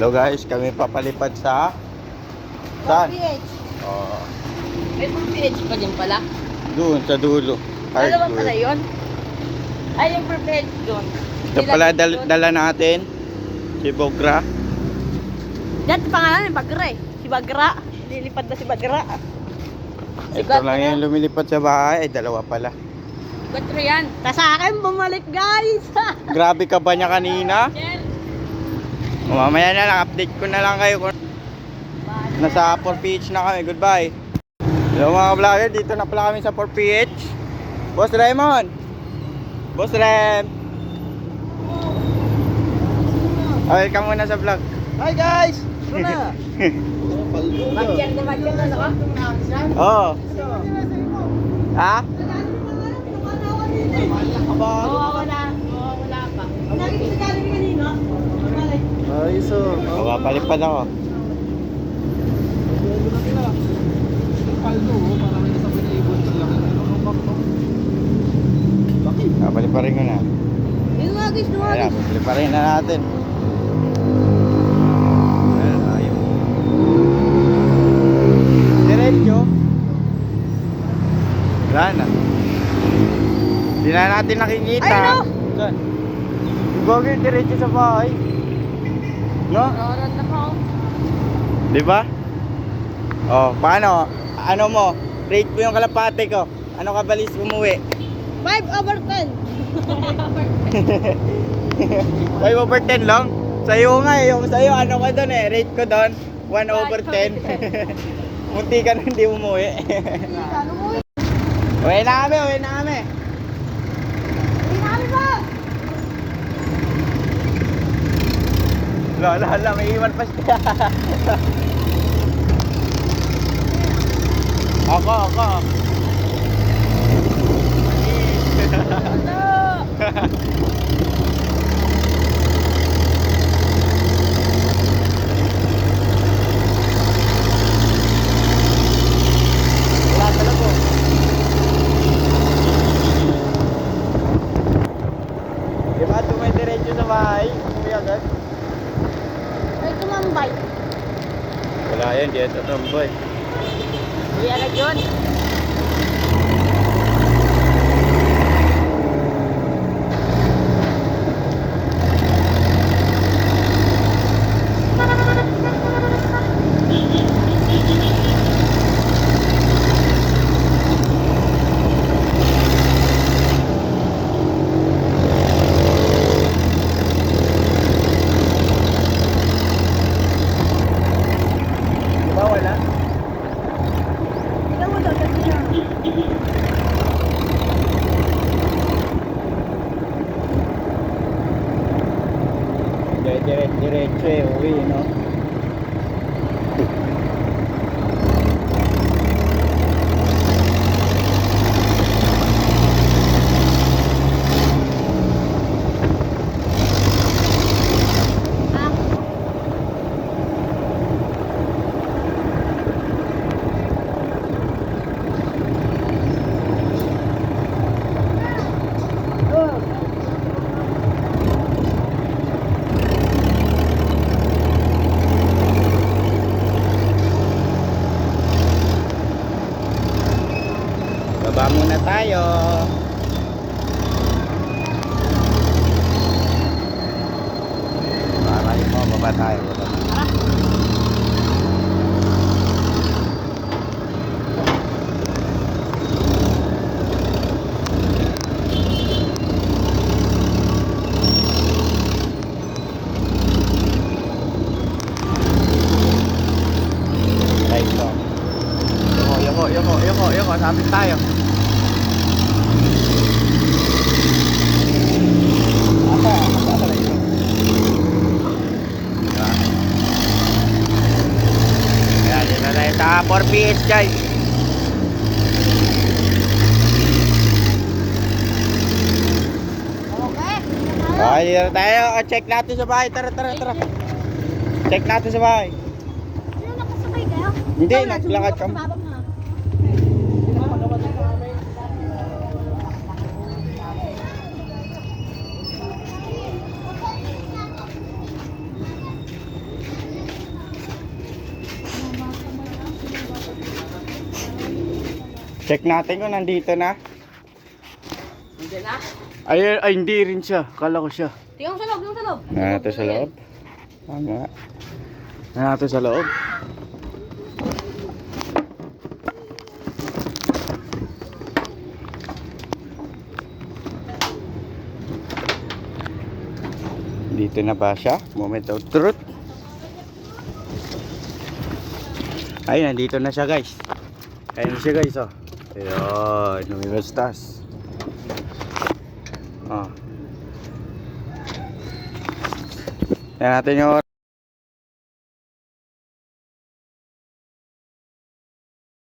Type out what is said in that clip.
Hello guys, kami papalipad sa saan? PH. Oh, May PH pa din pala. doon sa dulo. Ano ba pala Hardware. yun? Ay, yung PH doon. Ito pala dala natin. Si Bogra. Dati pangalan yung Bagra eh. Si Bagra. Lilipad na si Bagra. Ito lang yung lumilipad sa bahay. Ay, dalawa pala. Bagra yan. Ta sa akin bumalik guys. Grabe ka ba niya kanina? Mamaya na lang, update ko na lang kayo kung nasa 4PH na kami. Goodbye. Hello mga vlogger, dito na pala kami sa 4PH. Boss Raymond. Boss Rem. Welcome muna sa vlog. Hi guys. Ano? Bakyan na ka? Oh. Ha? Oo, wala pa. Ayos oh. Papalipad ako. Paldo oh, parang may kasabay na ibon sa laki. Papaliparin ko na. Yung mga guys, Ayan, papaliparin na natin. Ayan, ayun. Diretso. Wala na. Hindi na natin nakikita. Ayun, oh! Saan? Gagawin diretso sa bahay. No? Roron na po. Di ba? Oh, paano? Ano mo? Rate mo yung kalapate ko. Ano ka balis umuwi? 5/10. 5/10 lang? Sa'yo nga eh. Yung sa'yo, ano ka doon eh. Rate ko doon, 1/10. Munti ka na hindi umuwi. Uwi na kami, uwi na kami. Lala, may iwan pa siya. Ako. Wala talaga. Diba tumidiretso sa bahay? Umuwi agad? Ay, tumambay. Wala yan, di ito tomboy. Kuya na yun. Diba wala? Tignan mo daw, sabi niya. Diretso eh, uwi no? Baba muna tayo. Para mo, baba tayo. Right to. Yoko, sabit tayo. Ayan, yun na tayo sa 4PH guys. Okay. Okay, dito na tayo. Check natin sa bahay. Tara. Check natin sa bahay. Sino nakasakay kayo? Hindi, naglakad kami. Babang nga. Check natin kung nandito na. Nandiyan na. Ay, hindi rin siya. Kala ko siya. Tingnan mo sa loob, tingnan mo sa loob. Ito sa loob. Tama. Ito sa loob. Dito na ba siya? Moment of truth. Ay, nandito na siya guys. Ayun siya guys, oh. Ayun, lumibastas. Oh. Yan natin yung